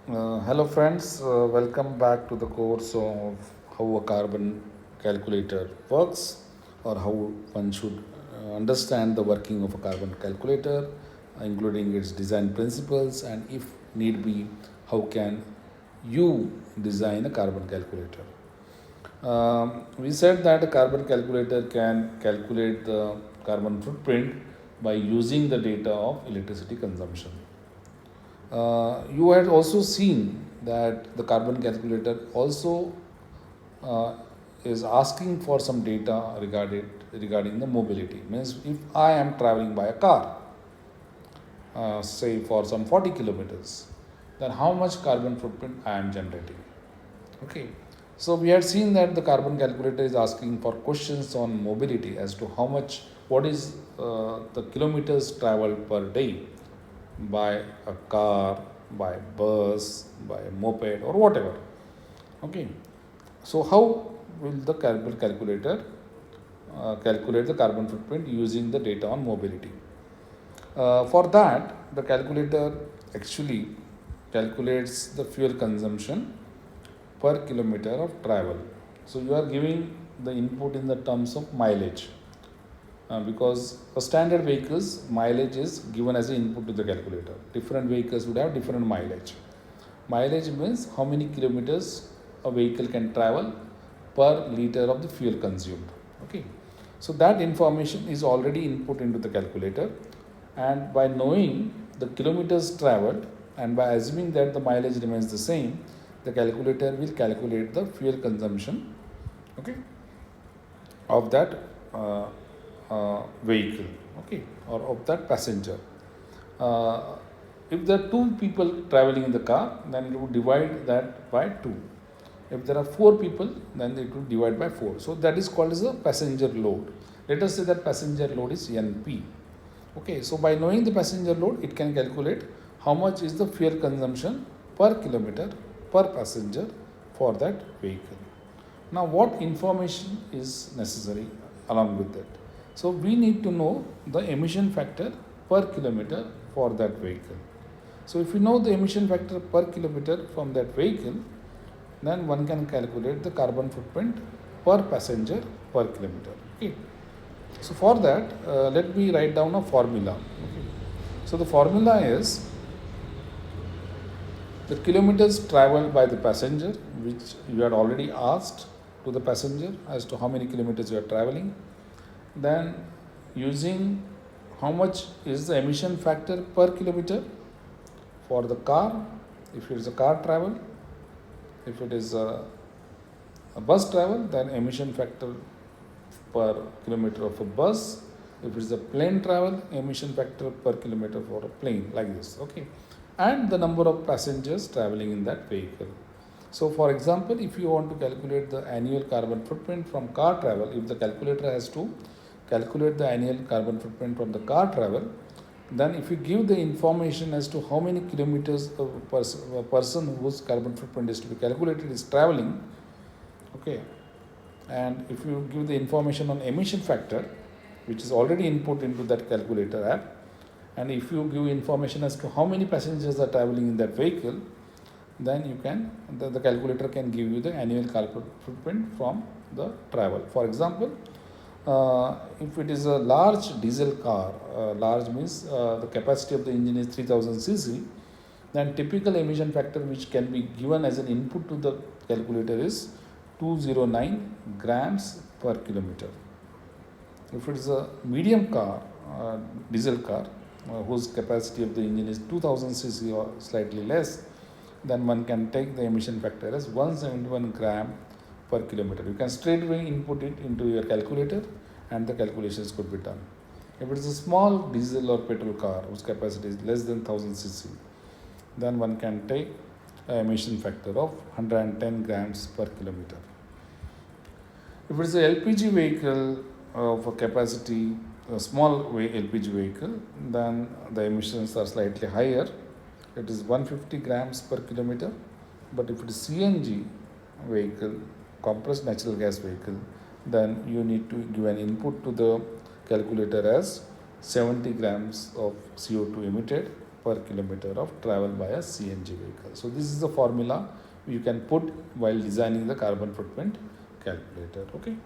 Hello friends, welcome back to the course of how a carbon calculator works or how one should understand the working of a carbon calculator, including its design principles, and if need be, how can you design a carbon calculator. We said that a carbon calculator can calculate the carbon footprint by using the data of electricity consumption. You had also seen that the carbon calculator also uh, is asking for some data regarding the mobility. Means if I am traveling by a car, say for some 40 kilometers, then how much carbon footprint I am generating. Okay. So we had seen that the carbon calculator is asking for questions on mobility as to how much, what is the kilometers traveled per day by a car, by bus, by a moped or whatever. Okay. So how will the carbon calculator calculate the carbon footprint using the data on mobility? For that, the calculator actually calculates the fuel consumption per kilometer of travel. So you are giving the input in the terms of mileage. Because a standard vehicle's mileage is given as an input to the calculator. Different vehicles would have different mileage. Mileage means how many kilometers a vehicle can travel per liter of the fuel consumed. Okay. So that information is already input into the calculator, and by knowing the kilometers traveled and by assuming that the mileage remains the same, the calculator will calculate the fuel consumption, okay, of that vehicle, okay, or of that passenger. Uh, if there are two people traveling in the car, then it would divide that by 2. If there are 4 people, then it would divide by 4. So that is called as a passenger load. Let us say that passenger load is NP. Okay, so by knowing the passenger load, it can calculate how much is the fuel consumption per kilometer per passenger for that vehicle. Now, what information is necessary along with that? So, we need to know the emission factor per kilometer for that vehicle. So, if you know the emission factor per kilometer from that vehicle, then one can calculate the carbon footprint per passenger per kilometer. Okay. So, for that, let me write down a formula. Okay. So, the formula is the kilometers traveled by the passenger, which you had already asked to the passenger as to how many kilometers you are traveling. Then using how much is the emission factor per kilometer for the car, if it is a car travel. If it is a bus travel, then emission factor per kilometer of a bus. If it is a plane travel, emission factor per kilometer for a plane, like this. Okay. And the number of passengers traveling in that vehicle. So, for example, if you want to calculate the annual carbon footprint from car travel, if the calculator has to calculate the annual carbon footprint from the car travel, then if you give the information as to how many kilometers a person whose carbon footprint is to be calculated is traveling, okay, and if you give the information on emission factor, which is already input into that calculator app, and if you give information as to how many passengers are traveling in that vehicle, then you can the calculator can give you the annual carbon footprint from the travel. For example, if it is a large diesel car, large means the capacity of the engine is 3000 cc, then typical emission factor which can be given as an input to the calculator is 209 grams per kilometer. If it is a medium car, diesel car, whose capacity of the engine is 2000 cc or slightly less, then one can take the emission factor as 171 gram per kilometer. You can straight away input it into your calculator and the calculations could be done. If it is a small diesel or petrol car whose capacity is less than 1000 cc, then one can take an emission factor of 110 grams per kilometer. If it is a LPG vehicle of a capacity, a small LPG vehicle, then the emissions are slightly higher. It is 150 grams per kilometer. But if it is CNG vehicle, compressed natural gas vehicle, then you need to give an input to the calculator as 70 grams of CO2 emitted per kilometer of travel by a CNG vehicle. So this is the formula you can put while designing the carbon footprint calculator. Okay.